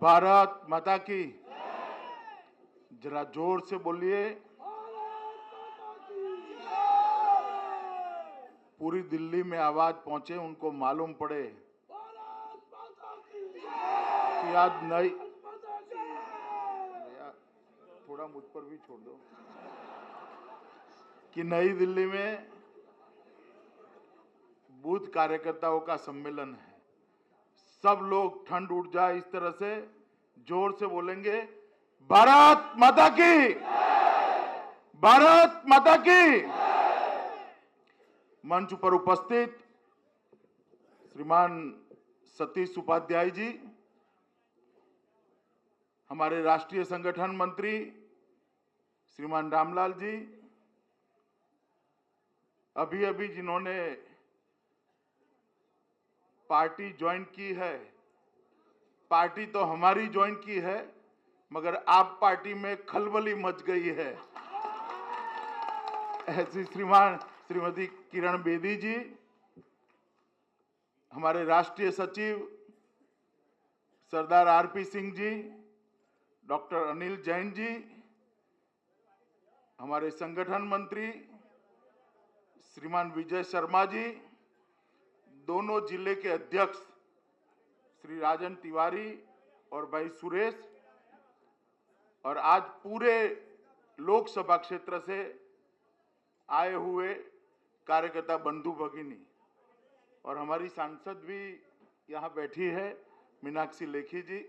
भारत माता की। जरा जोर से बोलिए। पूरी दिल्ली में आवाज पहुंचे, उनको मालूम पड़े कि आज नई, थोड़ा मुझ पर भी छोड़ दो, कि नई दिल्ली में बूथ कार्यकर्ताओं का सम्मेलन है। सब लोग ठंड उठ जाए इस तरह से जोर से बोलेंगे, भारत माता की, भारत माता की। मंच पर उपस्थित श्रीमान सतीश उपाध्याय जी, हमारे राष्ट्रीय संगठन मंत्री श्रीमान रामलाल जी, अभी अभी जिन्होंने पार्टी ज्वाइन की है, पार्टी तो हमारी ज्वाइन की है, मगर आप पार्टी में खलबली मच गई है, ऐसी श्रीमती किरण बेदी जी, हमारे राष्ट्रीय सचिव सरदार आरपी सिंह जी, डॉक्टर अनिल जैन जी, हमारे संगठन मंत्री श्रीमान विजय शर्मा जी, दोनों जिले के अध्यक्ष श्री राजन तिवारी और भाई सुरेश, और आज पूरे लोकसभा क्षेत्र से आए हुए कार्यकर्ता बंधु भगिनी, और हमारी सांसद भी यहां बैठी है मीनाक्षी लेखी जी।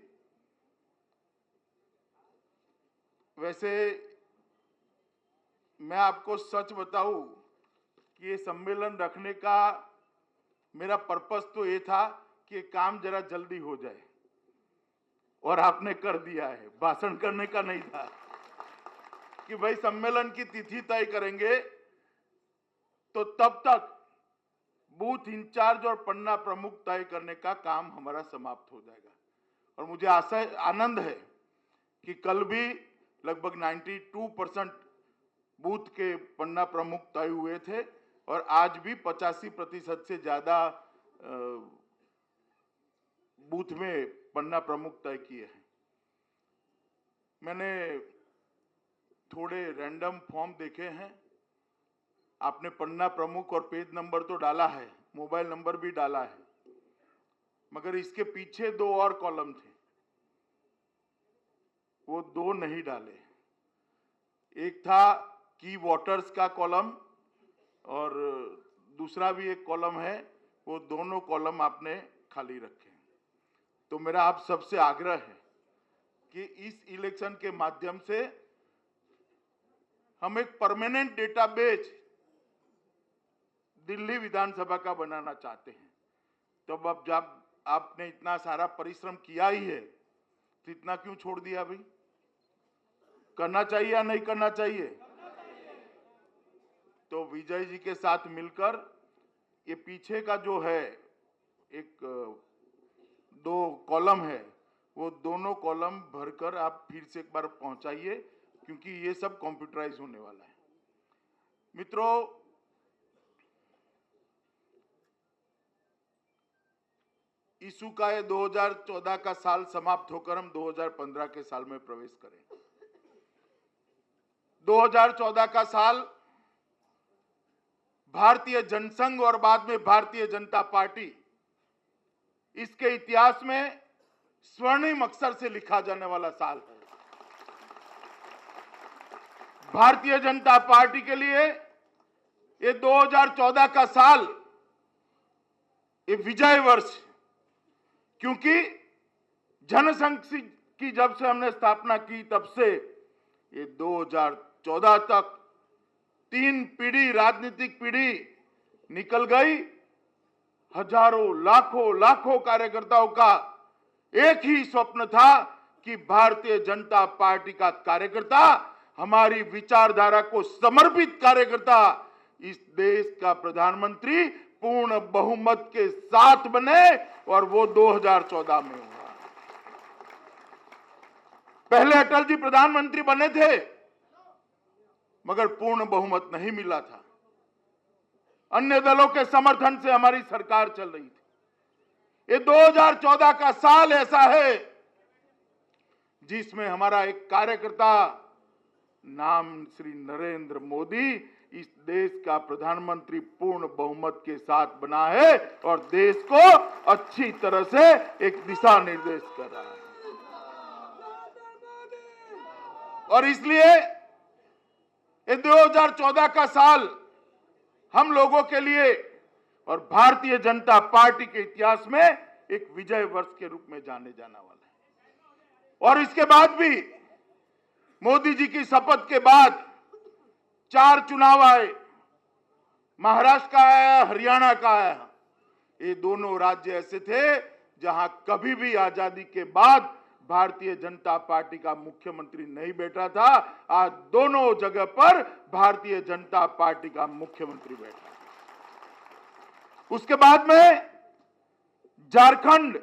वैसे मैं आपको सच बताऊं कि ये सम्मेलन रखने का मेरा पर्पस तो ये था कि काम जरा जल्दी हो जाए, और आपने कर दिया है। भाषण करने का नहीं था कि भाई सम्मेलन की तिथि तय करेंगे तो तब तक बूथ इंचार्ज और पन्ना प्रमुख तय करने का काम हमारा समाप्त हो जाएगा। और मुझे आनंद है कि कल भी लगभग 92% बूथ के पन्ना प्रमुख तय हुए थे, और आज भी 85% से ज्यादा बूथ में पन्ना प्रमुख तय किए हैं। मैंने थोड़े रैंडम फॉर्म देखे हैं। आपने पन्ना प्रमुख और पेज नंबर तो डाला है, मोबाइल नंबर भी डाला है, मगर इसके पीछे 2 और कॉलम थे, वो 2 नहीं डाले। एक था की वोटर्स का कॉलम, और दूसरा भी एक कॉलम है, वो दोनों कॉलम आपने खाली रखे। तो मेरा आप सबसे आग्रह है कि इस इलेक्शन के माध्यम से हम एक परमानेंट डेटाबेस दिल्ली विधानसभा का बनाना चाहते हैं। तो अब जब आपने इतना सारा परिश्रम किया ही है तो इतना क्यों छोड़ दिया भाई? करना चाहिए या नहीं करना चाहिए? तो विजय जी के साथ मिलकर ये पीछे का जो है एक 2 कॉलम है, वो दोनों कॉलम भरकर आप फिर से एक बार पहुंचाइए, क्योंकि ये सब कंप्यूटराइज होने वाला है। मित्रों, यीशु का ये 2014 का साल समाप्त होकर हम 2015 के साल में प्रवेश करें। 2014 का साल भारतीय जनसंघ और बाद में भारतीय जनता पार्टी, इसके इतिहास में स्वर्णिम अक्षर से लिखा जाने वाला साल है। भारतीय जनता पार्टी के लिए ये 2014 का साल ये विजय वर्ष, क्योंकि जनसंघ की जब से हमने स्थापना की तब से ये 2014 तक 3 पीढ़ी, राजनीतिक पीढ़ी निकल गई। हजारों लाखों कार्यकर्ताओं का एक ही स्वप्न था कि भारतीय जनता पार्टी का कार्यकर्ता, हमारी विचारधारा को समर्पित कार्यकर्ता, इस देश का प्रधानमंत्री पूर्ण बहुमत के साथ बने, और वो 2014 में हुआ। पहले अटल जी प्रधानमंत्री बने थे, मगर पूर्ण बहुमत नहीं मिला था। अन्य दलों के समर्थन से हमारी सरकार चल रही थी। ये 2014 का साल ऐसा है जिसमें हमारा एक कार्यकर्ता नाम श्री नरेंद्र मोदी इस देश का प्रधानमंत्री पूर्ण बहुमत के साथ बना है और देश को अच्छी तरह से एक दिशा निर्देश कर रहा है। और इसलिए ये 2014 का साल हम लोगों के लिए और भारतीय जनता पार्टी के इतिहास में एक विजय वर्ष के रूप में जाने जाने वाला है। और इसके बाद भी मोदी जी की शपथ के बाद 4 चुनाव आए, महाराष्ट्र का आया, हरियाणा का आया। ये दोनों राज्य ऐसे थे जहां कभी भी आजादी के बाद भारतीय जनता पार्टी का मुख्यमंत्री नहीं बैठा था। आज दोनों जगह पर भारतीय जनता पार्टी का मुख्यमंत्री बैठा। उसके बाद में झारखंड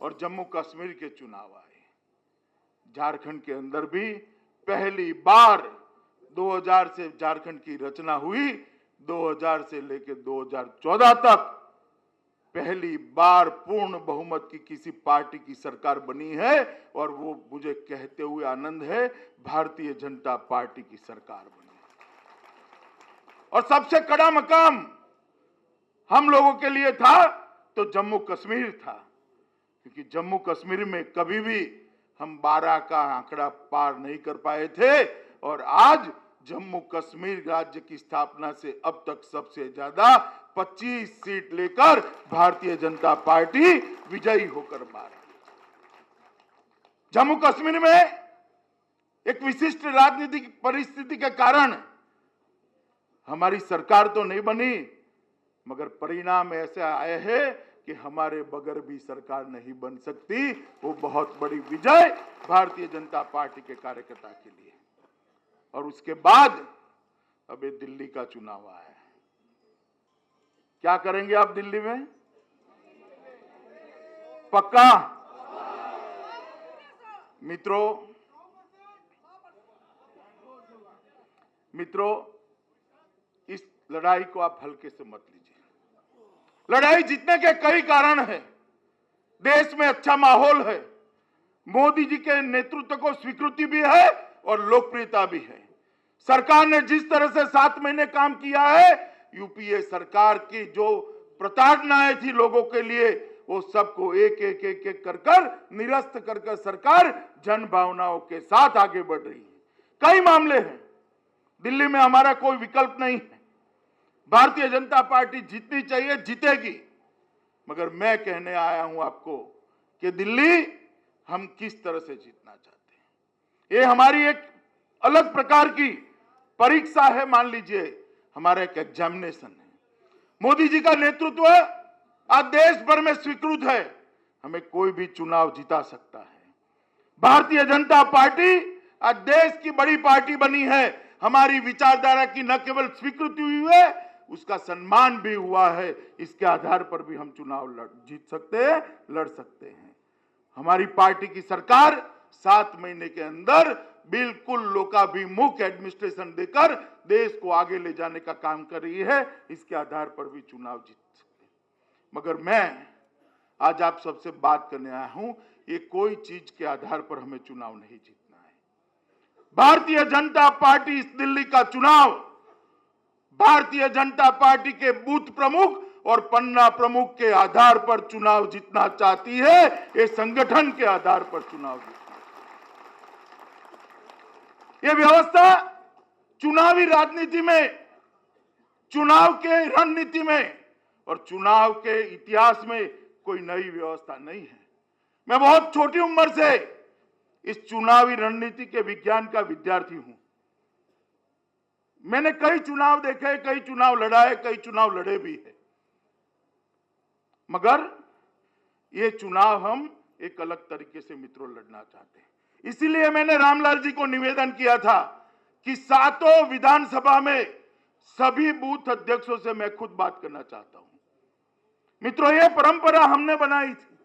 और जम्मू कश्मीर के चुनाव आए। झारखंड के अंदर भी पहली बार 2000 से झारखंड की रचना हुई, 2000 से लेकर 2014 तक पहली बार पूर्ण बहुमत की किसी पार्टी की सरकार बनी है। और वो मुझे कहते हुए आनंद है, भारतीय जनता पार्टी की सरकार बनी। और सबसे कड़ा मकाम हम लोगों के लिए था तो जम्मू कश्मीर था, क्योंकि जम्मू कश्मीर में कभी भी हम 12 का आंकड़ा पार नहीं कर पाए थे। और आज जम्मू कश्मीर राज्य की स्थापना से अब तक सबसे ज्यादा 25 सीट लेकर भारतीय जनता पार्टी विजयी होकर बाहर आई। जम्मू कश्मीर में एक विशिष्ट राजनीतिक परिस्थिति के कारण हमारी सरकार तो नहीं बनी, मगर परिणाम ऐसे आए हैं कि हमारे बगैर भी सरकार नहीं बन सकती। वो बहुत बड़ी विजय भारतीय जनता पार्टी के कार्यकर्ता के लिए। और उसके बाद अब ये दिल्ली का चुनाव आया है। क्या करेंगे आप दिल्ली में? पक्का? मित्रों, इस लड़ाई को आप हल्के से मत लीजिए। लड़ाई जीतने के कई कारण हैं। देश में अच्छा माहौल है, मोदी जी के नेतृत्व को स्वीकृति भी है और लोकप्रियता भी है। सरकार ने जिस तरह से 7 महीने काम किया है, यूपीए सरकार की जो प्रताड़नाएं थी लोगों के लिए, वो सबको एक एक एक एक कर निरस्त कर सरकार जन भावनाओं के साथ आगे बढ़ रही है। कई मामले हैं, दिल्ली में हमारा कोई विकल्प नहीं है। भारतीय जनता पार्टी जीतनी चाहिए, जीतेगी। मगर मैं कहने आया हूं आपको कि दिल्ली हम किस तरह से जीतना चाहते हैं। ये हमारी एक अलग प्रकार की परीक्षा है, मान लीजिए हमारा एक एग्जामिनेशन है। मोदी जी का नेतृत्व आज देश भर में स्वीकृत है, हमें कोई भी चुनाव जिता सकता है। भारतीय जनता पार्टी आज देश की बड़ी पार्टी बनी है। हमारी विचारधारा की न केवल स्वीकृति हुई है, उसका सम्मान भी हुआ है। इसके आधार पर भी हम चुनाव जीत सकते हैं, लड़ सकते हैं। हमारी पार्टी की सरकार 7 महीने के अंदर बिल्कुल लोकाभिमुख एडमिनिस्ट्रेशन देकर देश को आगे ले जाने का काम कर रही है। इसके आधार पर भी चुनाव जीत सकते हैं। मगर मैं आज आप सबसे बात करने आया हूं, ये कोई चीज के आधार पर हमें चुनाव नहीं जीतना है। भारतीय जनता पार्टी इस दिल्ली का चुनाव भारतीय जनता पार्टी के बूथ प्रमुख और पन्ना प्रमुख के आधार पर चुनाव जीतना चाहती है। ये संगठन के आधार पर चुनाव जीतना। ये व्यवस्था चुनावी राजनीति में, चुनाव के रणनीति में और चुनाव के इतिहास में कोई नई व्यवस्था नहीं है। मैं बहुत छोटी उम्र से इस चुनावी रणनीति के विज्ञान का विद्यार्थी हूं। मैंने कई चुनाव देखे, कई चुनाव लड़ाए, कई चुनाव लड़े भी है। मगर ये चुनाव हम एक अलग तरीके से मित्रों लड़ना चाहते हैं। इसीलिए मैंने रामलाल जी को निवेदन किया था कि 7 विधानसभा में सभी बूथ अध्यक्षों से मैं खुद बात करना चाहता हूं। मित्रों, ये परंपरा हमने बनाई थी।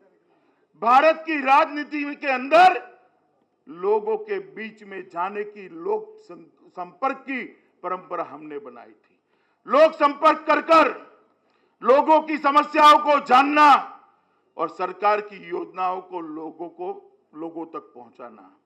भारत की राजनीति के अंदर लोगों के बीच में जाने की, लोक संपर्क की परंपरा हमने बनाई थी। लोक संपर्क कर लोगों की समस्याओं को जानना और सरकार की योजनाओं को लोगों को लोगों तक पहुंचाना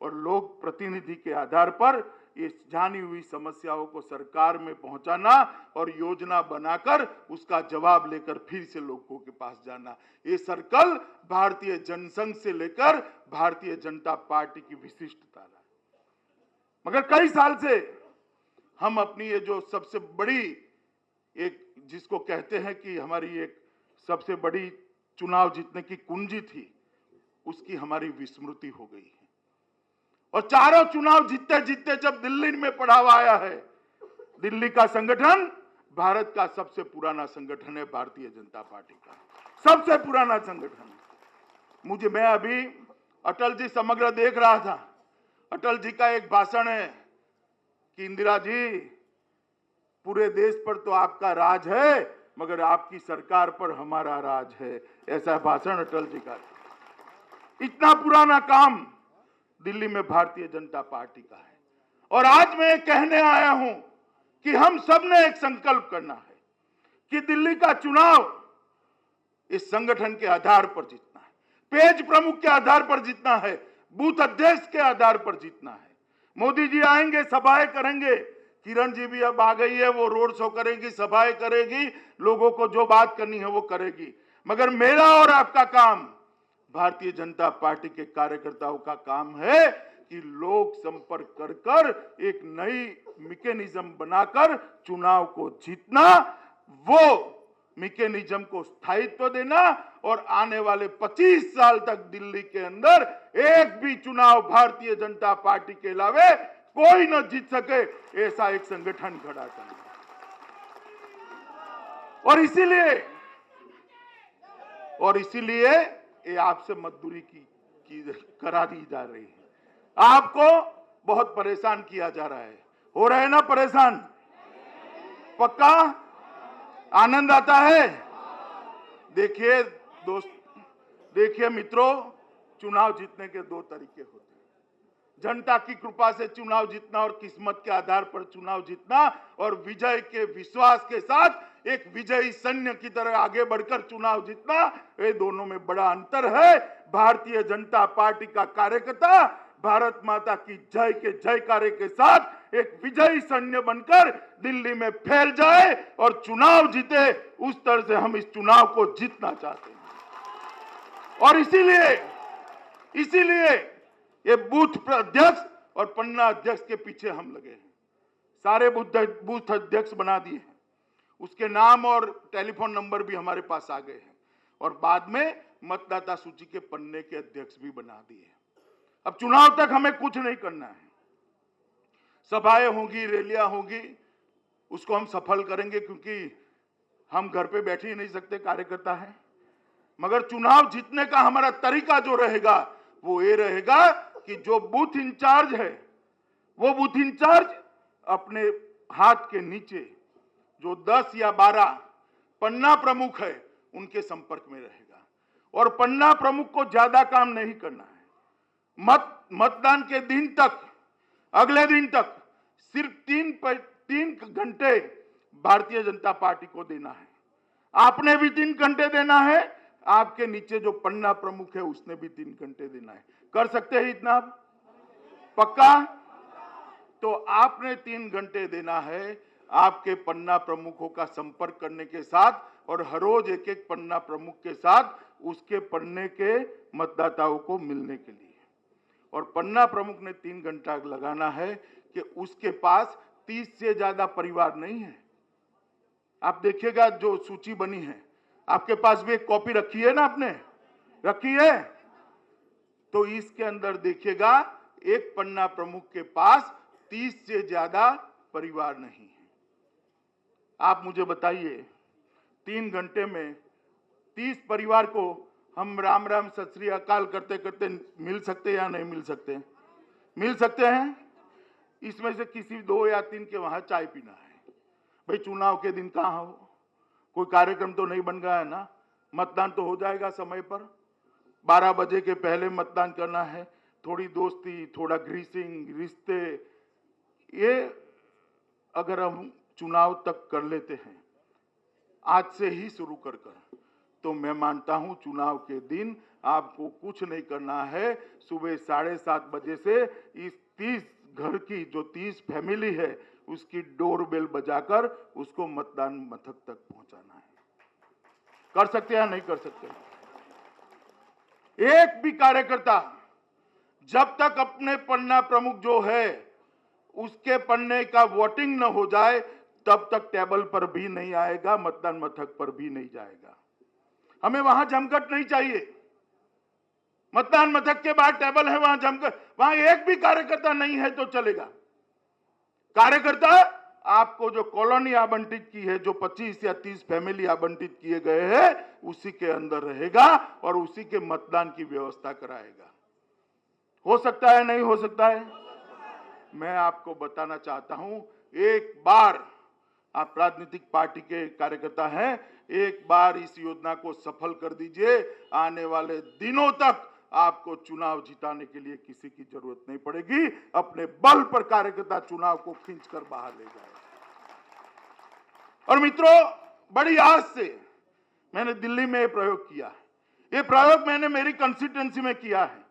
और लोक प्रतिनिधि के आधार पर ये जानी हुई समस्याओं को सरकार में पहुंचाना और योजना बनाकर उसका जवाब लेकर फिर से लोगों के पास जाना। ये सर्कल भारतीय जनसंघ से लेकर भारतीय जनता पार्टी की विशिष्टता है। मगर कई साल से हम अपनी ये जो सबसे बड़ी एक जिसको कहते हैं कि हमारी एक सबसे बड़ी चुनाव जीतने की कुंजी थी, उसकी हमारी विस्मृति हो गई है। और चारों चुनाव जीतते जीतते जब दिल्ली में पड़ाव आया है, दिल्ली का संगठन भारत का सबसे पुराना संगठन है, भारतीय जनता पार्टी का सबसे पुराना संगठन। मैं अभी अटल जी समग्र देख रहा था। अटल जी का एक भाषण है कि इंदिरा जी, पूरे देश पर तो आपका राज है मगर आपकी सरकार पर हमारा राज है, ऐसा भाषण अटल जी का। इतना पुराना काम दिल्ली में भारतीय जनता पार्टी का है। और आज मैं कहने आया हूं कि हम सब ने एक संकल्प करना है कि दिल्ली का चुनाव इस संगठन के आधार पर जीतना है, पेज प्रमुख के आधार पर जीतना है, बूथ अध्यक्ष के आधार पर जीतना है। मोदी जी आएंगे, सभाएं करेंगे, किरण जी भी अब आ गई है, वो रोड शो करेगी, सभाएं करेगी, लोगों को जो बात करनी है वो करेगी। मगर मेरा और आपका काम, भारतीय जनता पार्टी के कार्यकर्ताओं का काम है कि लोक संपर्क कर कर एक नई मैकेनिज्म बनाकर चुनाव को जीतना, वो मैकेनिज्म को स्थायित्व देना और आने वाले 25 साल तक दिल्ली के अंदर एक भी चुनाव भारतीय जनता पार्टी के अलावे कोई न जीत सके, ऐसा एक संगठन खड़ा करना। और इसीलिए ये आपसे मजदूरी की करा दी जा रही है। आपको बहुत परेशान किया जा रहा है। हो रहे ना परेशान? पक्का आनंद आता है? देखिए दोस्त, देखिए मित्रों, चुनाव जीतने के दो तरीके होते हैं। जनता की कृपा से चुनाव जीतना और किस्मत के आधार पर चुनाव जीतना, और विजय के विश्वास के साथ एक विजयी सैन्य की तरह आगे बढ़कर चुनाव जीतना, ये दोनों में बड़ा अंतर है। भारतीय जनता पार्टी का कार्यकर्ता भारत माता की जय के जयकारे के साथ एक विजयी सैन्य बनकर दिल्ली में फैल जाए और चुनाव जीते, उस तरह से हम इस चुनाव को जीतना चाहते हैं। और इसीलिए ये बूथ अध्यक्ष और पन्ना अध्यक्ष के पीछे हम लगे हैं। सारे बूथ अध्यक्ष बना दिए हैं, उसके नाम और टेलीफोन नंबर भी हमारे पास आ गए हैं, और बाद में मतदाता सूची के पन्ने के अध्यक्ष भी बना दिए हैं। अब चुनाव तक हमें कुछ नहीं करना है। सभाएं होंगी, रैलियां होंगी, उसको हम सफल करेंगे, क्योंकि हम घर पे बैठ ही नहीं सकते, कार्यकर्ता है। मगर चुनाव जीतने का हमारा तरीका जो रहेगा वो ये रहेगा कि जो बूथ इंचार्ज है, वो बूथ इंचार्ज अपने हाथ के नीचे जो 10 या 12 पन्ना प्रमुख है उनके संपर्क में रहेगा, और पन्ना प्रमुख को ज्यादा काम नहीं करना है। मतदान के दिन तक, अगले दिन तक सिर्फ 3 घंटे भारतीय जनता पार्टी को देना है। आपने भी 3 घंटे देना है, आपके नीचे जो पन्ना प्रमुख है उसने भी 3 घंटे देना है। कर सकते हैं इतना? पक्का? तो आपने 3 घंटे देना है आपके पन्ना प्रमुखों का संपर्क करने के साथ, और हर रोज एक एक पन्ना प्रमुख के साथ उसके पन्ने के मतदाताओं को मिलने के लिए। और पन्ना प्रमुख ने 3 घंटा लगाना है कि उसके पास 30 से ज्यादा परिवार नहीं है। आप देखिएगा जो सूची बनी है, आपके पास भी एक कॉपी रखी है ना, आपने रखी है, तो इसके अंदर देखिएगा एक पन्ना प्रमुख के पास 30 से ज्यादा परिवार नहीं है। आप मुझे बताइए, 3 घंटे में 30 परिवार को हम राम राम सत श्री अकाल करते करते मिल सकते या नहीं मिल सकते? मिल सकते हैं। इसमें से किसी 2 या 3 के वहां चाय पीना है। भाई चुनाव के दिन कहां हो, कोई कार्यक्रम तो नहीं बन गया है ना? मतदान तो हो जाएगा समय पर, 12 बजे के पहले मतदान करना है। थोड़ी दोस्ती, थोड़ा ग्रीसिंग, रिश्ते, ये अगर हम चुनाव तक कर लेते हैं आज से ही शुरू कर, तो मैं मानता हूं चुनाव के दिन आपको कुछ नहीं करना है। सुबह 7:30 बजे से इस 30 घर की जो 30 फैमिली है उसकी डोर बेल बजाकर उसको मतदान मथक तक पहुंचाना है। कर सकते हैं या नहीं कर सकते? एक भी कार्यकर्ता जब तक अपने पन्ना प्रमुख जो है उसके पन्ने का वोटिंग न हो जाए तब तक टेबल पर भी नहीं आएगा, मतदान मथक पर भी नहीं जाएगा। हमें वहां जमघट नहीं चाहिए। मतदान मथक के बाद टेबल है, वहां जमघट, वहां एक भी कार्यकर्ता नहीं है तो चलेगा। कार्यकर्ता आपको जो कॉलोनी आवंटित की है, जो 25 या 30 फैमिली आवंटित किए गए हैं, उसी के अंदर रहेगा और उसी के मतदान की व्यवस्था कराएगा। हो सकता है, नहीं हो सकता है? मैं आपको बताना चाहता हूं, एक बार आप राजनीतिक पार्टी के कार्यकर्ता हैं, एक बार इस योजना को सफल कर दीजिए। आने वाले दिनों तक आपको चुनाव जिताने के लिए किसी की जरूरत नहीं पड़ेगी। अपने बल पर कार्यकर्ता चुनाव को खींचकर बाहर ले जाएगा। और मित्रों, बड़ी आस से मैंने दिल्ली में ये प्रयोग किया है। ये प्रयोग मैंने मेरी कंस्टिट्यूएंसी में किया है।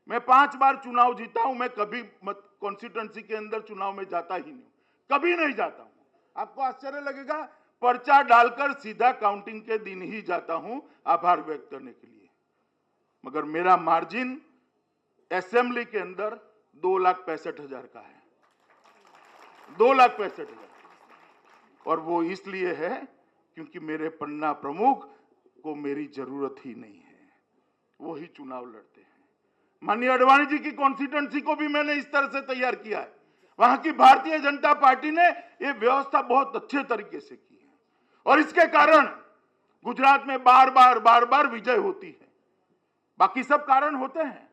मैं 5 बार चुनाव जीता हूं। मैं कभी कॉन्स्टिट्यूएंसी के अंदर चुनाव में जाता ही नहीं, कभी नहीं जाता हूं। आपको आश्चर्य लगेगा, पर्चा डालकर सीधा काउंटिंग के दिन ही जाता हूं आभार व्यक्त करने के लिए। मगर मेरा मार्जिन असेंबली के अंदर 2,65,000 का है, 2,65,000। और वो इसलिए है क्योंकि मेरे पन्ना प्रमुख को मेरी जरूरत ही नहीं है, वो ही चुनाव लड़ते हैं। माननीय आडवाणी जी की कॉन्स्टिट्यूएंसी को भी मैंने इस तरह से तैयार किया है। वहां की भारतीय जनता पार्टी ने यह व्यवस्था बहुत अच्छे तरीके से की है और इसके कारण गुजरात में बार बार विजय होती है। बाकी सब कारण होते हैं,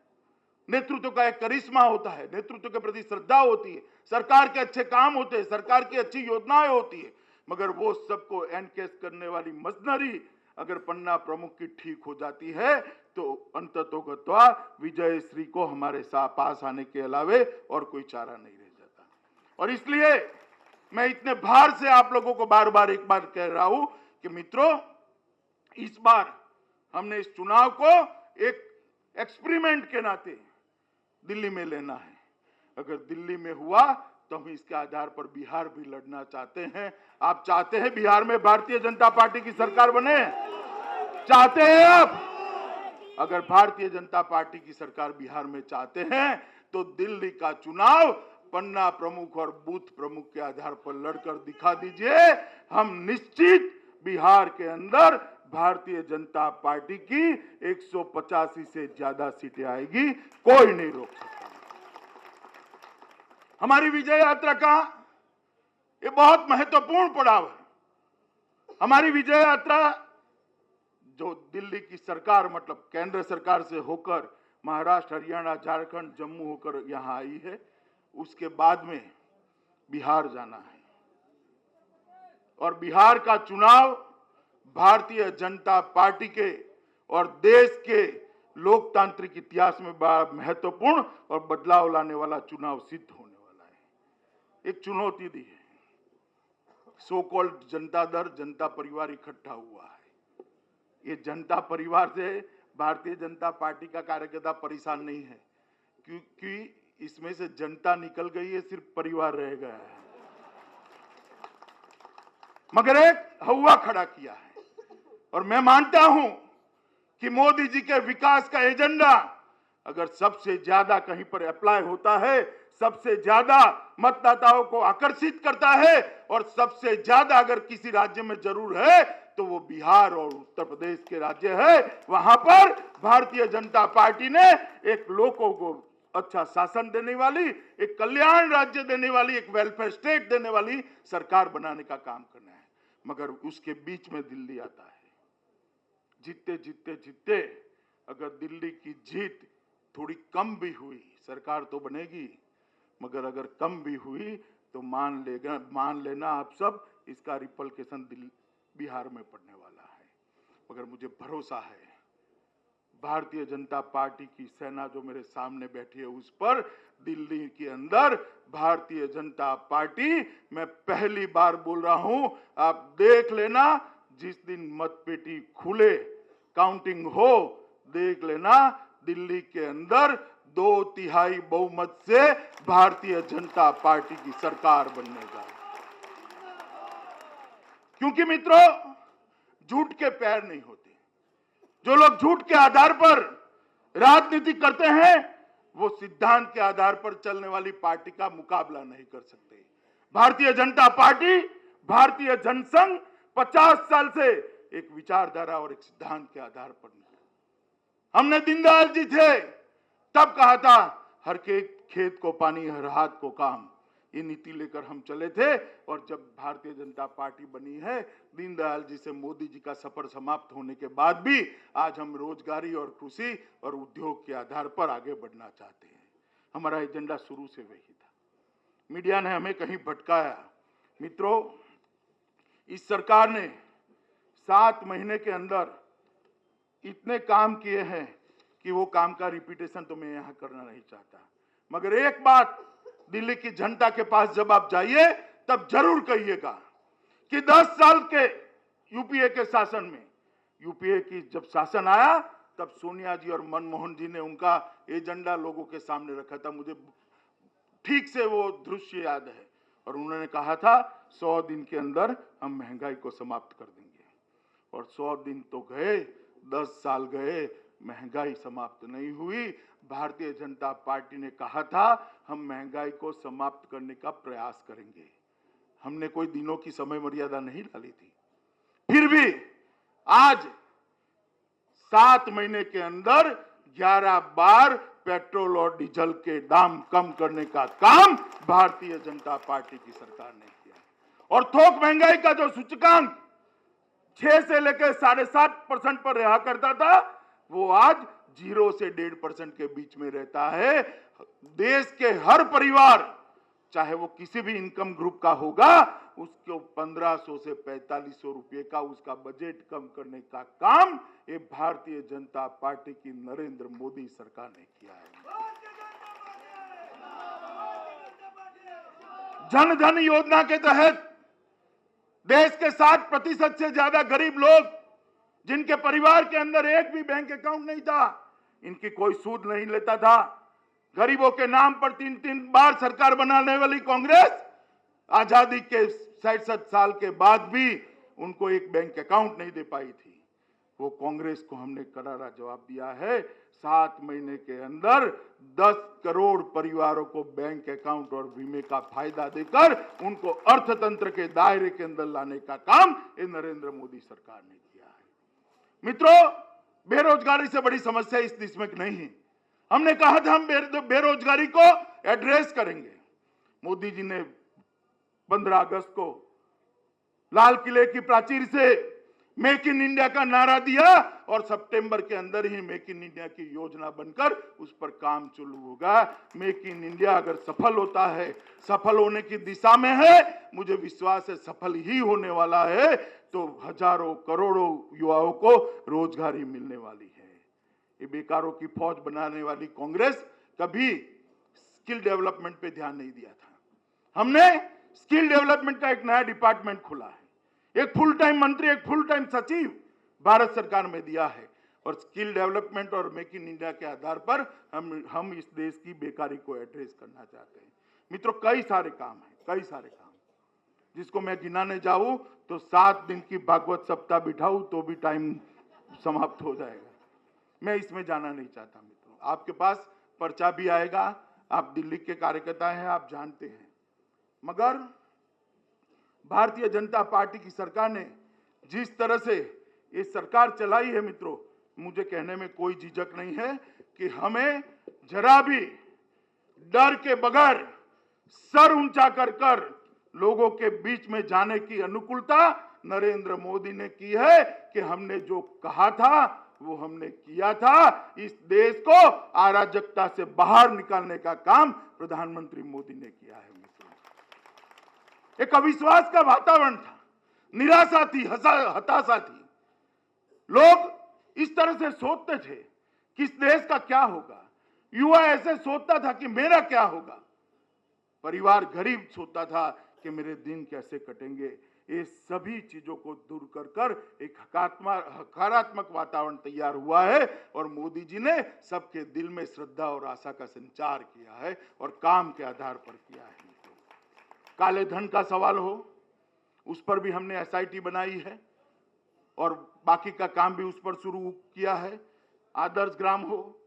नेतृत्व का एक करिश्मा होता है, नेतृत्व के प्रति श्रद्धा होती है, सरकार के अच्छे काम होते हैं, सरकार की अच्छी योजनाएं होती है। मगर वो सबको एनकेस करने वाली मशीनरी अगर पन्ना प्रमुख की ठीक हो जाती है तो अंततोगत्वा विजय श्री को हमारे पास आने के अलावे और कोई चारा नहीं रह जाता। और इसलिए मैं इतने भार से आप लोगों को बार बार एक बार कह रहा हूं कि मित्रों, इस बार हमने इस चुनाव को एक एक्सपेरिमेंट के नाते दिल्ली में लेना है। अगर दिल्ली में हुआ तो हम इसके आधार पर बिहार भी लड़ना चाहते हैं। आप चाहते हैं बिहार में भारतीय जनता पार्टी की सरकार बने? चाहते हैं आप? अगर भारतीय जनता पार्टी की सरकार बिहार में चाहते हैं तो दिल्ली का चुनाव पन्ना प्रमुख और बूथ प्रमुख के आधार पर लड़कर दिखा दीजिए। हम निश्चित बिहार के अंदर भारतीय जनता पार्टी की 185 से ज्यादा सीटें आएगी, कोई नहीं रोक सकता। हमारी विजय यात्रा का ये बहुत महत्वपूर्ण पड़ाव है। हमारी विजय यात्रा जो दिल्ली की सरकार मतलब केंद्र सरकार से होकर महाराष्ट्र, हरियाणा, झारखंड, जम्मू होकर यहां आई है, उसके बाद में बिहार जाना है। और बिहार का चुनाव भारतीय जनता पार्टी के और देश के लोकतांत्रिक इतिहास में बड़ा महत्वपूर्ण और बदलाव लाने वाला चुनाव सिद्ध होने वाला है। एक चुनौती दी है, सो कॉल्ड जनता दल, जनता परिवार इकट्ठा हुआ है। ये जनता परिवार से भारतीय जनता पार्टी का कार्यकर्ता परेशान नहीं है, क्योंकि इसमें से जनता निकल गई है, सिर्फ परिवार रह गया है। मगर एक हवा खड़ा किया है और मैं मानता हूं कि मोदी जी के विकास का एजेंडा अगर सबसे ज्यादा कहीं पर अप्लाई होता है, सबसे ज्यादा मतदाताओं को आकर्षित करता है और सबसे ज्यादा अगर किसी राज्य में जरूर है तो वो बिहार और उत्तर प्रदेश के राज्य है। वहां पर भारतीय जनता पार्टी ने एक लोगों को अच्छा शासन देने वाली, एक कल्याण राज्य देने वाली, एक वेलफेयर स्टेट देने वाली सरकार बनाने का काम करना है। मगर उसके बीच में दिल्ली आता है। जीतते जीतते जीतते अगर दिल्ली की जीत थोड़ी कम भी हुई, सरकार तो बनेगी, मगर अगर कम भी हुई तो मान लेना आप सब, इसका रिपल्केशन बिहार में पड़ने वाला है। मगर मुझे भरोसा है भारतीय जनता पार्टी की सेना जो मेरे सामने बैठी है उस पर, दिल्ली के अंदर भारतीय जनता पार्टी, मैं पहली बार बोल रहा हूं, आप देख लेना, जिस दिन मतपेटी खुले, काउंटिंग हो, देख लेना दिल्ली के अंदर 2/3 बहुमत से भारतीय जनता पार्टी की सरकार बनने जा रही है। क्योंकि मित्रों, झूठ के पैर नहीं होते। जो लोग झूठ के आधार पर राजनीति करते हैं, वो सिद्धांत के आधार पर चलने वाली पार्टी का मुकाबला नहीं कर सकते। भारतीय जनता पार्टी, भारतीय जनसंघ 50 साल से एक विचारधारा और एक सिद्धांत के आधार पर नहीं। हमने दीनदयाल जी थे तब कहा था, हर के खेत को पानी, हर हाथ को काम। ये नीति लेकर हम चले थे, और जब भारतीय जनता पार्टी बनी है, दीनदयाल जी से मोदी जी का सफर समाप्त होने के बाद भी आज हम रोजगारी और कृषि और उद्योग के आधार पर आगे बढ़ना चाहते हैं। हमारा एजेंडा शुरू से वही था। मीडिया ने हमें कहीं भटकाया। मित्रों, इस सरकार ने 7 महीने के अंदर इतने काम किए हैं कि वो काम का रिपीटेशन तो मैं यहां करना नहीं चाहता, मगर एक बात दिल्ली की जनता के पास जब आप जाइए तब जरूर कहिएगा कि 10 साल के यूपीए के शासन में, यूपीए की जब शासन आया तब सोनिया जी और मनमोहन जी ने उनका एजेंडा लोगों के सामने रखा था। मुझे ठीक से वो दृश्य याद है, और उन्होंने कहा था 100 दिन के अंदर हम महंगाई को समाप्त कर देंगे। और 100 दिन तो गए, 10 साल गए, महंगाई समाप्त नहीं हुई। भारतीय जनता पार्टी ने कहा था हम महंगाई को समाप्त करने का प्रयास करेंगे। हमने कोई दिनों की समय मर्यादा नहीं डाली थी। फिर भी आज 7 महीने के अंदर 11 बार पेट्रोल और डीजल के दाम कम करने का काम भारतीय जनता पार्टी की सरकार ने किया। और थोक महंगाई का जो सूचकांक 6 से लेकर 7.5% पर रहा करता था, वो आज 0 से 1.5% के बीच में रहता है। देश के हर परिवार, चाहे वो किसी भी इनकम ग्रुप का होगा, उसको 1500 से 4500 रुपए का उसका बजट कम करने का काम ये भारतीय जनता पार्टी की नरेंद्र मोदी सरकार ने किया है। जन धन योजना के तहत देश के 60% से ज्यादा गरीब लोग, जिनके परिवार के अंदर एक भी बैंक अकाउंट नहीं था, इनकी कोई सूद नहीं लेता था। गरीबों के नाम पर 3-3 बार सरकार बनाने वाली कांग्रेस आजादी के 67 साल के बाद भी उनको एक बैंक अकाउंट नहीं दे पाई थी। वो कांग्रेस को हमने करारा जवाब दिया है। 7 महीने के अंदर 10 करोड़ परिवारों को बैंक अकाउंट और बीमे का फायदा देकर उनको अर्थतंत्र के दायरे के अंदर लाने का काम ये नरेंद्र मोदी सरकार ने किया है। मित्रों, बेरोजगारी से बड़ी समस्या इस देश में नहीं है। हमने कहा था हम बेरोजगारी को एड्रेस करेंगे। मोदी जी ने 15 अगस्त को लाल किले की प्राचीर से मेक इन इंडिया का नारा दिया, और सितंबर के अंदर ही मेक इन इंडिया की योजना बनकर उस पर काम शुरू होगा। मेक इन इंडिया अगर सफल होता है, सफल होने की दिशा में है, मुझे विश्वास है सफल ही होने वाला है, तो हजारों करोड़ों युवाओं को रोजगारी मिलने वाली है। ये बेकारों की फौज बनाने वाली कांग्रेस कभी स्किल डेवलपमेंट पे ध्यान नहीं दिया था। हमने स्किल डेवलपमेंट का एक नया डिपार्टमेंट खोला है, एक फुल टाइम मंत्री, एक फुल टाइम सचिव भारत सरकार में दिया है, और स्किल डेवलपमेंट और मेक इन इंडिया के आधार पर हम इस देश की बेकारी को एड्रेस करना चाहते हैं। मित्रों, कई सारे काम हैं, कई सारे काम, जिसको मैं गिनाने जाऊं तो 7 दिन की भागवत सप्ताह बिठाऊं तो भी टाइम समाप्त हो जाएगा। मैं इसमें जाना नहीं चाहता। मित्रों, आपके पास पर्चा भी आएगा, आप दिल्ली के कार्यकर्ता हैं, आप जानते हैं, मगर भारतीय जनता पार्टी की सरकार ने जिस तरह से ये सरकार चलाई है, मित्रों, मुझे कहने में कोई झिझक नहीं है कि हमें जरा भी डर के बगैर सर ऊंचा कर कर लोगों के बीच में जाने की अनुकूलता नरेंद्र मोदी ने की है कि हमने जो कहा था वो हमने किया था। इस देश को अराजकता से बाहर निकालने का काम प्रधानमंत्री मोदी ने किया है। मित्रों, एक अविश्वास का वातावरण था, निराशा थी, हताशा थी। लोग इस तरह से सोचते थे कि इस देश का क्या होगा। युवा ऐसे सोचता था कि मेरा क्या होगा। परिवार गरीब सोचता था कि मेरे दिन कैसे कटेंगे। ये सभी चीजों को दूर कर कर एक हकारात्मक वातावरण तैयार हुआ है और मोदी जी ने सबके दिल में श्रद्धा और आशा का संचार किया है और काम के आधार पर किया है। काले धन का सवाल हो, उस पर भी हमने एसआईटी बनाई है और बाकी का काम भी उस पर शुरू किया है। आदर्श ग्राम हो,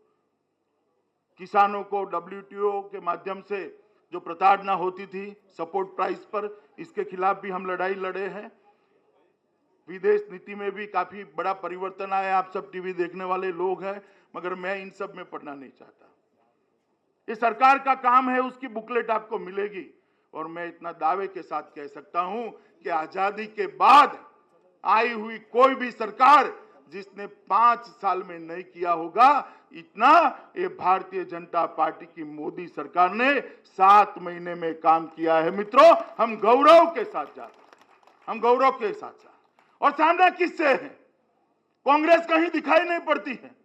किसानों को WTO के माध्यम से जो प्रताड़ना होती थी सपोर्ट प्राइस पर, इसके खिलाफ भी हम लड़ाई लड़े हैं। विदेश नीति में भी काफी बड़ा परिवर्तन आया। आप सब टीवी देखने वाले लोग हैं, मगर मैं इन सब में पढ़ना नहीं चाहता। ये सरकार का काम है, उसकी बुकलेट आपको मिलेगी और मैं इतना दावे के साथ कह सकता हूं कि आजादी के बाद आई हुई कोई भी सरकार जिसने 5 साल में नहीं किया होगा इतना, ये भारतीय जनता पार्टी की मोदी सरकार ने 7 महीने में काम किया है। मित्रों, हम गौरव के साथ जाते हैं, हम गौरव के साथ और सामना किससे है? कांग्रेस कहीं दिखाई नहीं पड़ती है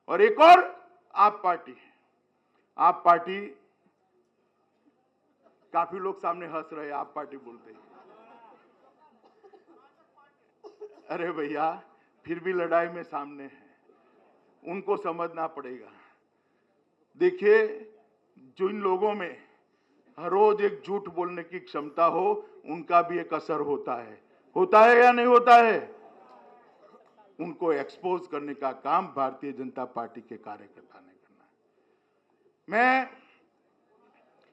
और एक और आप पार्टी है। आप पार्टी, काफी लोग सामने हंस रहे हैं आप पार्टी बोलते हैं। अरे भैया, फिर भी लड़ाई में सामने है, उनको समझना पड़ेगा। देखिए, जो इन लोगों में हर रोज एक झूठ बोलने की क्षमता हो, उनका भी एक असर होता है या नहीं होता है? उनको एक्सपोज करने का काम भारतीय जनता पार्टी के कार्यकर्ता ने करना है। मैं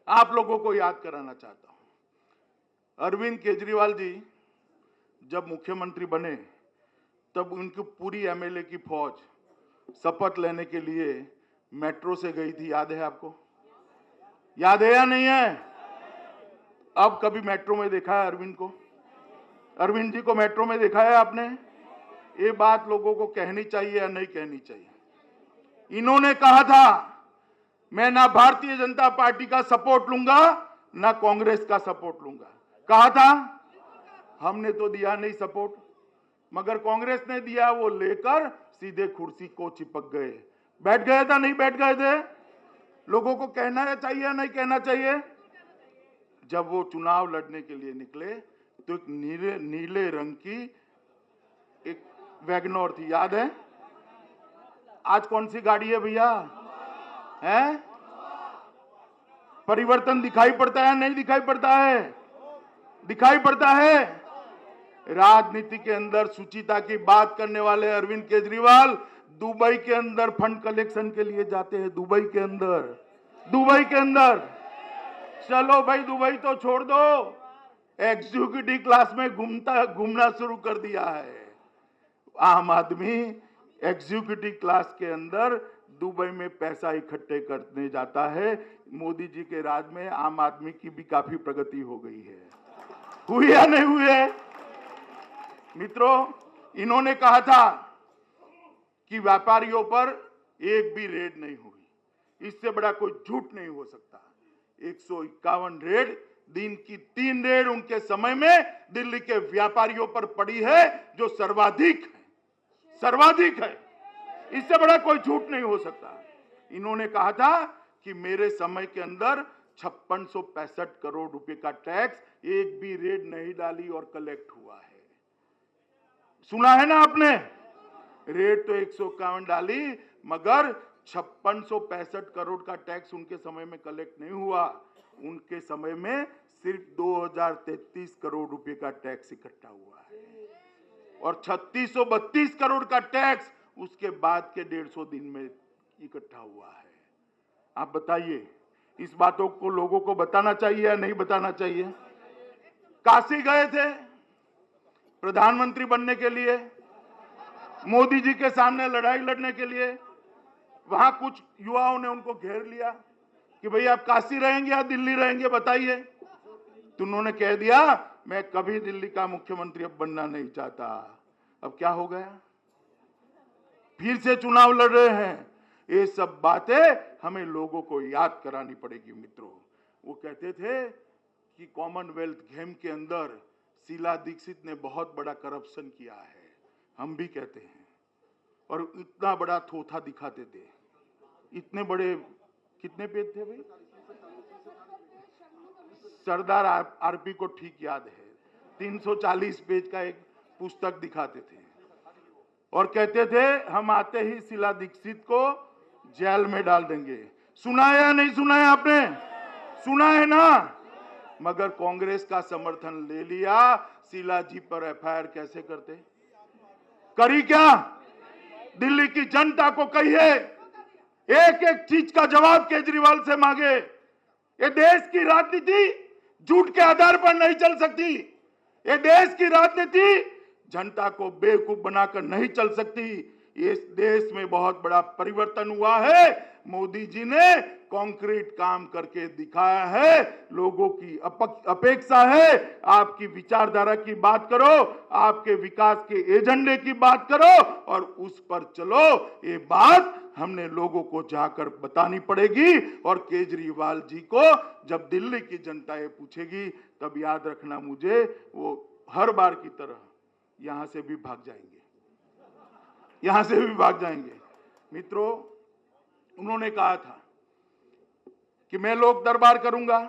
आप लोगों को याद कराना चाहता हूं, अरविंद केजरीवाल जी जब मुख्यमंत्री बने तब उनकी पूरी एमएलए की फौज शपथ लेने के लिए मेट्रो से गई थी। याद है आपको? याद है या नहीं है? अब कभी मेट्रो में देखा है अरविंद को? अरविंद जी को मेट्रो में देखा है आपने? ये बात लोगों को कहनी चाहिए या नहीं कहनी चाहिए? इन्होंने कहा था मैं ना भारतीय जनता पार्टी का सपोर्ट लूंगा ना कांग्रेस का सपोर्ट लूंगा। कहा था, हमने तो दिया नहीं सपोर्ट, मगर कांग्रेस ने दिया, वो लेकर सीधे कुर्सी को चिपक गए। बैठ गए था, नहीं बैठ गए थे? लोगों को कहना चाहिए या नहीं कहना चाहिए? जब वो चुनाव लड़ने के लिए निकले तो एक नीले रंग की एक वैगनर थी, याद है? आज कौन सी गाड़ी है भैया? है? परिवर्तन दिखाई पड़ता है नहीं दिखाई पड़ता है? दिखाई पड़ता है। राजनीति के अंदर सुचिता की बात करने वाले अरविंद केजरीवाल दुबई के अंदर फंड कलेक्शन के लिए जाते हैं। दुबई के अंदर चलो भाई, दुबई तो छोड़ दो, एग्जीक्यूटिव क्लास में घूमना शुरू कर दिया है। आम आदमी एग्जीक्यूटिव क्लास के अंदर दुबई में पैसा इकट्ठे करने जाता है। मोदी जी के राज में आम आदमी की भी काफी प्रगति हो गई है। हुई या नहीं हुई है? मित्रों, इन्होंने कहा था कि व्यापारियों पर एक भी रेड नहीं हुई। इससे बड़ा कोई झूठ नहीं हो सकता। 151 रेड, दिन की 3 रेड उनके समय में दिल्ली के व्यापारियों पर पड़ी है, जो सर्वाधिक है। इससे बड़ा कोई झूठ नहीं हो सकता। इन्होंने कहा था कि मेरे समय के अंदर 5665 करोड़ रुपए का टैक्स एक भी रेड नहीं डाली और कलेक्ट हुआ है। सुना है ना आपने? रेट तो 151 डाली, मगर 5665 करोड़ का टैक्स उनके समय में कलेक्ट नहीं हुआ। उनके समय में सिर्फ 2033 करोड़ रुपए का टैक्स इकट्ठा हुआ है और 3632 करोड़ का टैक्स उसके बाद के 150 दिन में इकट्ठा हुआ है। आप बताइए, इस बातों को लोगों को बताना चाहिए या नहीं बताना चाहिए? काशी गए थे प्रधानमंत्री बनने के लिए, मोदी जी के सामने लड़ाई लड़ने के लिए। वहां कुछ युवाओं ने उनको घेर लिया कि भाई आप काशी रहेंगे या दिल्ली रहेंगे, बताइए। तो उन्होंने कह दिया मैं कभी दिल्ली का मुख्यमंत्री अब बनना नहीं चाहता। अब क्या हो गया? फिर से चुनाव लड़ रहे हैं। ये सब बातें हमें लोगों को याद करानी पड़ेगी। मित्रों, वो कहते थे कि कॉमनवेल्थ गेम के अंदर शीला दीक्षित ने बहुत बड़ा करप्शन किया है। हम भी कहते हैं, और इतना बड़ा थोथा दिखाते थे। इतने बड़े कितने पेज थे भाई? सरदार आरपी को ठीक याद है, 340 पेज का एक पुस्तक दिखाते थे और कहते थे हम आते ही शीला दीक्षित को जेल में डाल देंगे। सुना है या नहीं सुना है आपने? सुना है ना? मगर कांग्रेस का समर्थन ले लिया, शीला जी पर एफआईआर कैसे करते? करी क्या? दिल्ली की जनता को कहिए, एक एक चीज का जवाब केजरीवाल से मांगे। ये देश की राजनीति झूठ के आधार पर नहीं चल सकती। ये देश की राजनीति जनता को बेवकूफ बनाकर नहीं चल सकती। इस देश में बहुत बड़ा परिवर्तन हुआ है। मोदी जी ने कॉन्क्रीट काम करके दिखाया है। लोगों की अपेक्षा है आपकी विचारधारा की बात करो, आपके विकास के एजेंडे की बात करो और उस पर चलो। ये बात हमने लोगों को जाकर बतानी पड़ेगी। और केजरीवाल जी को जब दिल्ली की जनता ये पूछेगी तब याद रखना, मुझे वो हर बार की तरह यहां से भी भाग जाएंगे, यहां से भी भाग जाएंगे। मित्रों, उन्होंने कहा था कि मैं लोक दरबार करूंगा।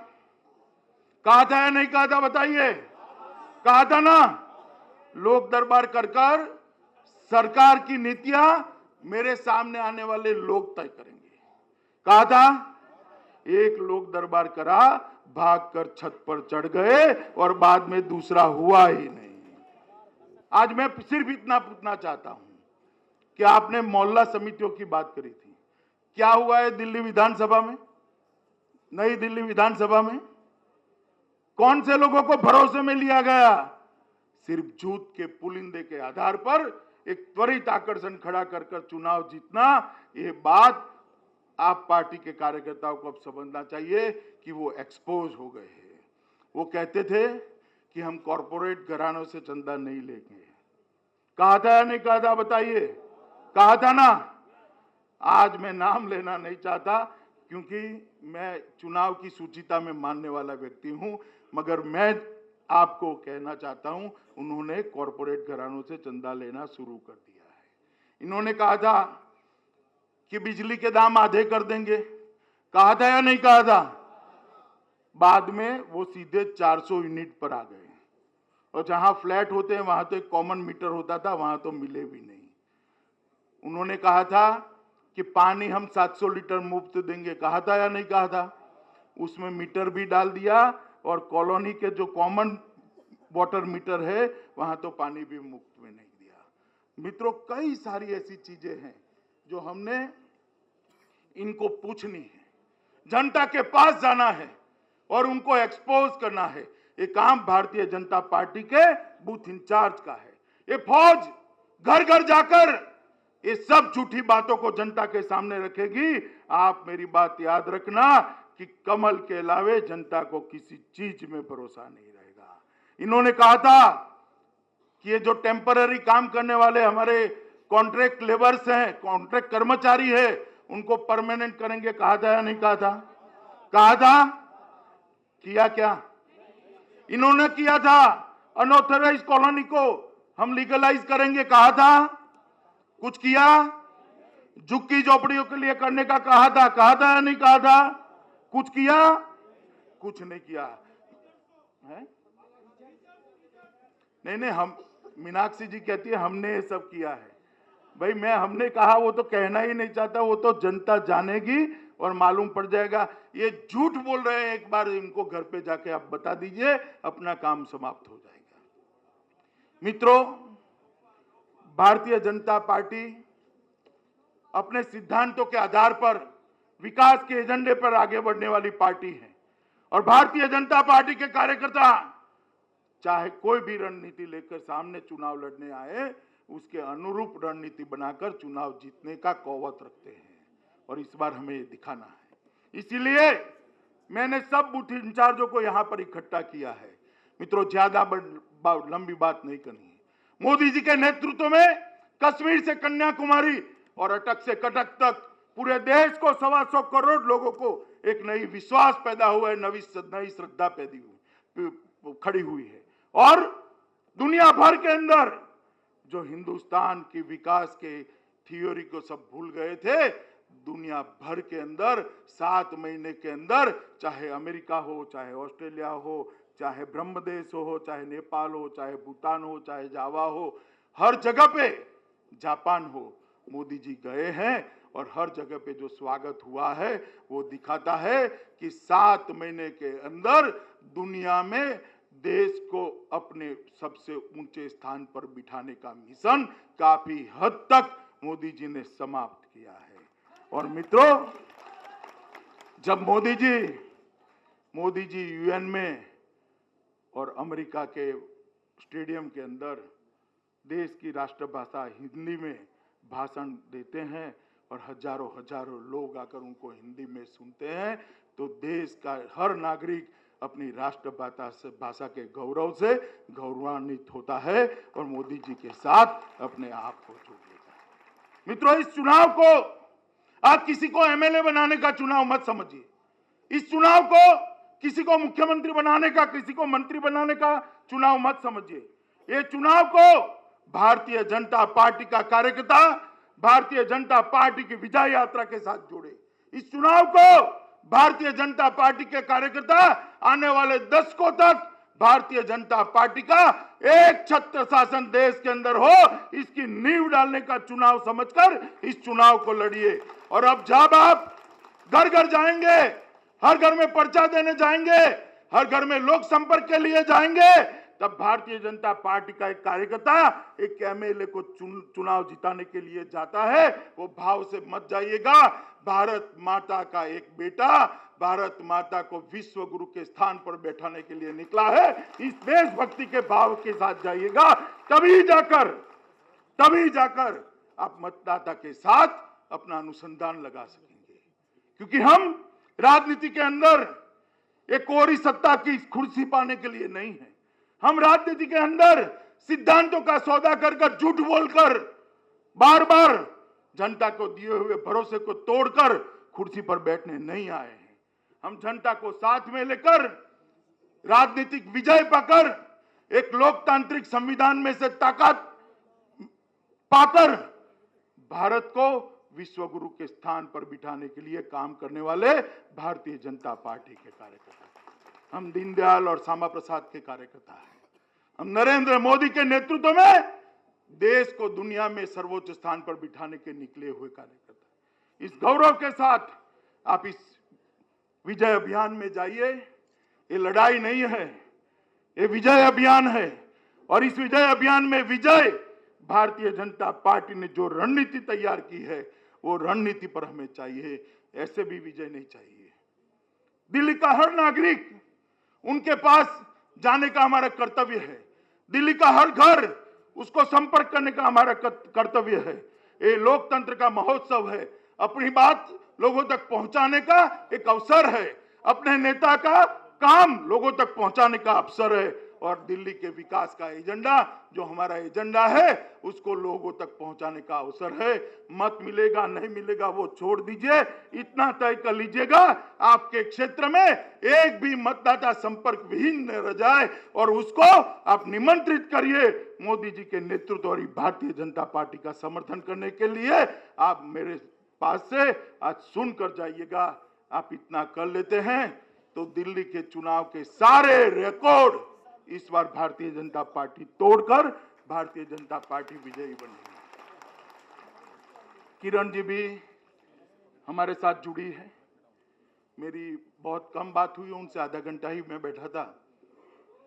कहा था या नहीं कहा था? बताइए। कहा था ना? लोक दरबार कर कर सरकार की नीतियां मेरे सामने आने वाले लोग तय करेंगे। कहा था। एक लोक दरबार करा, भागकर छत पर चढ़ गए और बाद में दूसरा हुआ ही नहीं। आज मैं सिर्फ इतना पूछना चाहता हूं कि आपने मोहल्ला समितियों की बात करी थी, क्या हुआ है दिल्ली विधानसभा में? नई दिल्ली विधानसभा में कौन से लोगों को भरोसे में लिया गया? सिर्फ झूठ के पुलिंदे के आधार पर एक त्वरित आकर्षण खड़ा कर चुनाव जीतना। ये बात आप पार्टी के कार्यकर्ताओं को अब समझना चाहिए कि वो एक्सपोज हो गए हैं। वो कहते थे कि हम कॉरपोरेट घरानों से चंदा नहीं लेंगे। कहा था या नहीं कहा था? बताइए। कहा था ना? आज मैं नाम लेना नहीं चाहता क्योंकि मैं चुनाव की सूचिता में मानने वाला व्यक्ति हूं, मगर मैं आपको कहना चाहता हूं, उन्होंने कॉरपोरेट घरानों से चंदा लेना शुरू कर दिया है। इन्होंने कहा था कि बिजली के दाम आधे कर देंगे। कहा था या नहीं कहा था? बाद में वो सीधे 400 यूनिट पर आ गए और जहां फ्लैट होते हैं वहां तो एक कॉमन मीटर होता था, वहां तो मिले भी नहीं। उन्होंने कहा था कि पानी हम 700 लीटर मुफ्त देंगे। कहा था या नहीं कहा था? उसमें मीटर भी डाल दिया और कॉलोनी के जो कॉमन वाटर मीटर है वहां तो पानी भी मुफ्त में नहीं दिया। मित्रों, कई सारी ऐसी चीजें हैं जो हमने इनको पूछनी है, जनता के पास जाना है और उनको एक्सपोज करना है। ये काम भारतीय जनता पार्टी के बूथ इंचार्ज का है। ये फौज घर घर जाकर ये सब झूठी बातों को जनता के सामने रखेगी। आप मेरी बात याद रखना कि कमल के अलावे जनता को किसी चीज में भरोसा नहीं रहेगा। इन्होंने कहा था कि ये जो टेम्पररी काम करने वाले हमारे कॉन्ट्रैक्ट लेबर्स हैं, कॉन्ट्रैक्ट कर्मचारी है, उनको परमानेंट करेंगे। कहा था या नहीं कहा था? कहा था। किया क्या? इन्होंने किया था अनऑथराइज्ड कॉलोनी को हम लीगलाइज करेंगे। कहा था। कुछ किया? झुग्गी झोपड़ियों के लिए करने का कहा था। कहा था या नहीं कहा था? कुछ किया? कुछ नहीं किया है? नहीं, हम मीनाक्षी जी कहती है हमने ये सब किया है। भाई मैं हमने कहा वो तो कहना ही नहीं चाहता, वो तो जनता जानेगी और मालूम पड़ जाएगा। ये झूठ बोल रहे हैं, एक बार इनको घर पे जाके आप बता दीजिए, अपना काम समाप्त हो जाएगा। मित्रों, भारतीय जनता पार्टी अपने सिद्धांतों के आधार पर विकास के एजेंडे पर आगे बढ़ने वाली पार्टी है और भारतीय जनता पार्टी के कार्यकर्ता चाहे कोई भी रणनीति लेकर सामने चुनाव लड़ने आए, उसके अनुरूप रणनीति बनाकर चुनाव जीतने का कौवत रखते हैं और इस बार हमें ये दिखाना है। इसीलिए मैंने सब बूथ इंचार्जों को यहां पर इकट्ठा किया है। मित्रों, ज्यादा लंबी बात नहीं करनी है। मोदी जी के नेतृत्व में कश्मीर से कन्याकुमारी और अटक से कटक तक पूरे देश को 125 करोड़ लोगों को एक नई विश्वास पैदा हुआ है, नई श्रद्धा खड़ी हुई है। और दुनिया भर के अंदर जो हिंदुस्तान की विकास के थियोरी को सब भूल गए थे, दुनिया भर के अंदर 7 महीने के अंदर, चाहे अमेरिका हो, चाहे ऑस्ट्रेलिया हो, चाहे ब्रह्मदेश हो, चाहे नेपाल हो, चाहे भूटान हो, चाहे जावा हो, हर जगह पे, जापान हो, मोदी जी गए हैं और हर जगह पे जो स्वागत हुआ है वो दिखाता है कि 7 महीने के अंदर दुनिया में देश को अपने सबसे ऊंचे स्थान पर बिठाने का मिशन काफी हद तक मोदी जी ने समाप्त किया है। और मित्रों, जब मोदी जी यूएन में और अमेरिका के स्टेडियम के अंदर देश की राष्ट्रभाषा हिंदी में भाषण देते हैं और हजारों हजारों लोग आकर उनको हिंदी में सुनते हैं, तो देश का हर नागरिक अपनी राष्ट्रभाषा के गौरव से गौरवान्वित होता है और मोदी जी के साथ अपने आप को जोड़ लेता है। मित्रों, इस चुनाव को आप किसी को एमएलए बनाने का चुनाव मत समझिए। इस चुनाव को किसी को मुख्यमंत्री बनाने का, किसी को मंत्री बनाने का चुनाव मत समझिए। ये चुनाव को भारतीय जनता पार्टी का कार्यकर्ता भारतीय जनता पार्टी की विजय यात्रा के साथ जोड़े। इस चुनाव को भारतीय जनता पार्टी के कार्यकर्ता आने वाले दशकों तक भारतीय जनता पार्टी का एक छत्र शासन देश के अंदर हो, इसकी नींव डालने का चुनाव समझकर इस चुनाव को लड़िए। और अब जब आप घर घर जाएंगे, हर घर में पर्चा देने जाएंगे, हर घर में लोक संपर्क के लिए जाएंगे, तब भारतीय जनता पार्टी का एक कार्यकर्ता एक एमएलए को चुनाव जिताने के लिए जाता है, वो भाव से मत जाइएगा। भारत माता का एक बेटा भारत माता को विश्व गुरु के स्थान पर बैठाने के लिए निकला है, इस देशभक्ति के भाव के साथ जाइएगा। तभी जाकर आप मतदाता के साथ अपना अनुसंधान लगा सकेंगे। क्योंकि हम राजनीति के अंदर एक कोरी सत्ता की कुर्सी पाने के लिए नहीं है। हम राजनीति के अंदर सिद्धांतों का सौदा कर झूठ बोलकर बार बार जनता को दिए हुए भरोसे को तोड़कर कुर्सी पर बैठने नहीं आए हैं। हम जनता को साथ में लेकर राजनीतिक विजय पाकर एक लोकतांत्रिक संविधान में से ताकत पाकर भारत को विश्व गुरु के स्थान पर बिठाने के लिए काम करने वाले भारतीय जनता पार्टी के कार्यकर्ता। हम दीनदयाल और श्यामा प्रसाद के कार्यकर्ता हैं। हम नरेंद्र मोदी के नेतृत्व में देश को दुनिया में सर्वोच्च स्थान पर बिठाने के निकले हुए कार्यकर्ता। इस गौरव के साथ आप इस विजय अभियान में जाइए। ये लड़ाई नहीं है, ये विजय अभियान है। और इस विजय अभियान में विजय भारतीय जनता पार्टी ने जो रणनीति तैयार की है, वो रणनीति पर हमें चाहिए, ऐसे भी विजय नहीं चाहिए। दिल्ली का हर नागरिक, उनके पास जाने का हमारा कर्तव्य है। दिल्ली का हर घर, उसको संपर्क करने का हमारा कर्तव्य है। ये लोकतंत्र का महोत्सव है। अपनी बात लोगों तक पहुंचाने का एक अवसर है। अपने नेता का काम लोगों तक पहुंचाने का अवसर है। और दिल्ली के विकास का एजेंडा, जो हमारा एजेंडा है, उसको लोगों तक पहुंचाने का अवसर है। मत मिलेगा नहीं मिलेगा वो छोड़ दीजिए, इतना तय कर लीजिएगा आपके क्षेत्र में एक भी मतदाता संपर्क विहीन न रह जाए, और उसको आप निमंत्रित करिए मोदी जी के नेतृत्व और भारतीय जनता पार्टी का समर्थन करने के लिए। आप मेरे पास से आज सुनकर जाइएगा। आप इतना कर लेते हैं तो दिल्ली के चुनाव के सारे रिकॉर्ड इस बार भारतीय जनता पार्टी तोड़कर भारतीय जनता पार्टी विजयी बनेगी। किरण जी भी हमारे साथ जुड़ी है। मेरी बहुत कम बात हुई, उनसे आधा घंटा ही मैं बैठा था,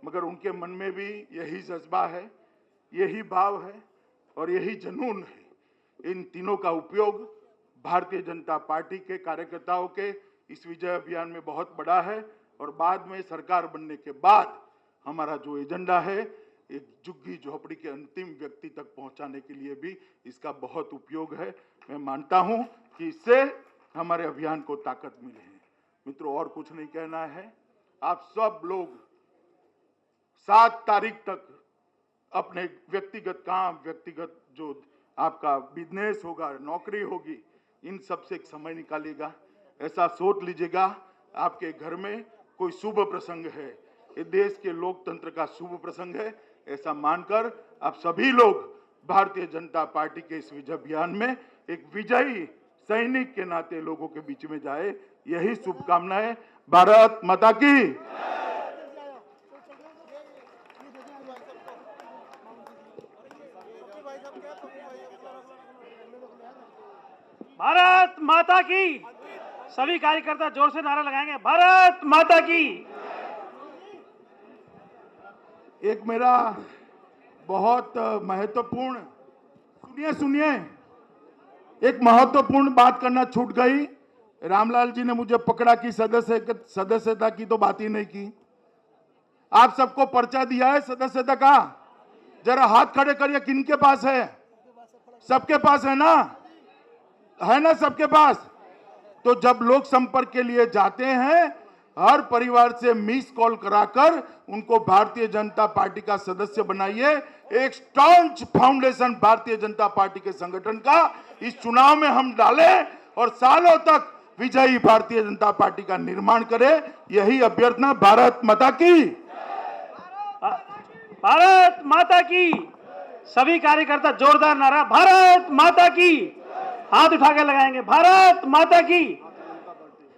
मगर उनके मन में भी यही जज्बा है, यही भाव है और यही जुनून है। इन तीनों का उपयोग भारतीय जनता पार्टी के कार्यकर्ताओं के इस विजय अभियान में बहुत बड़ा है। और बाद में सरकार बनने के बाद हमारा जो एजेंडा है, एक झुग्गी झोपड़ी के अंतिम व्यक्ति तक पहुंचाने के लिए भी इसका बहुत उपयोग है। मैं मानता हूं कि इससे हमारे अभियान को ताकत मिले है। मित्रों, और कुछ नहीं कहना है। आप सब लोग 7 तारीख तक अपने व्यक्तिगत काम, व्यक्तिगत जो आपका बिजनेस होगा, नौकरी होगी, इन सब से एक समय निकालिएगा। ऐसा सोच लीजिएगा आपके घर में कोई शुभ प्रसंग है, ये देश के लोकतंत्र का शुभ प्रसंग है, ऐसा मानकर आप सभी लोग भारतीय जनता पार्टी के इस विजय अभियान में एक विजयी सैनिक के नाते लोगों के बीच में जाए, यही शुभकामनाएं। भारत माता की। भारत माता की। सभी कार्यकर्ता जोर से नारा लगाएंगे, भारत माता की। एक मेरा बहुत महत्वपूर्ण, सुनिए, एक महत्वपूर्ण बात करना छूट गई। रामलाल जी ने मुझे पकड़ा कि सदस्यता की तो बात ही नहीं की। आप सबको पर्चा दिया है सदस्यता का, जरा हाथ खड़े करिए, किनके पास है? सबके पास है ना? है ना सबके पास? तो जब लोक संपर्क के लिए जाते हैं, हर परिवार से मिस कॉल कराकर उनको भारतीय जनता पार्टी का सदस्य बनाइए। एक staunch foundation Bharatiya Janata party के संगठन का इस चुनाव में हम डालें और सालों तक विजयी भारतीय जनता पार्टी का निर्माण करें। यही अभ्यर्थना। भारत माता की। भारत माता की। सभी कार्यकर्ता जोरदार नारा, भारत माता की। हाथ उठा के लगाएंगे, भारत माता की।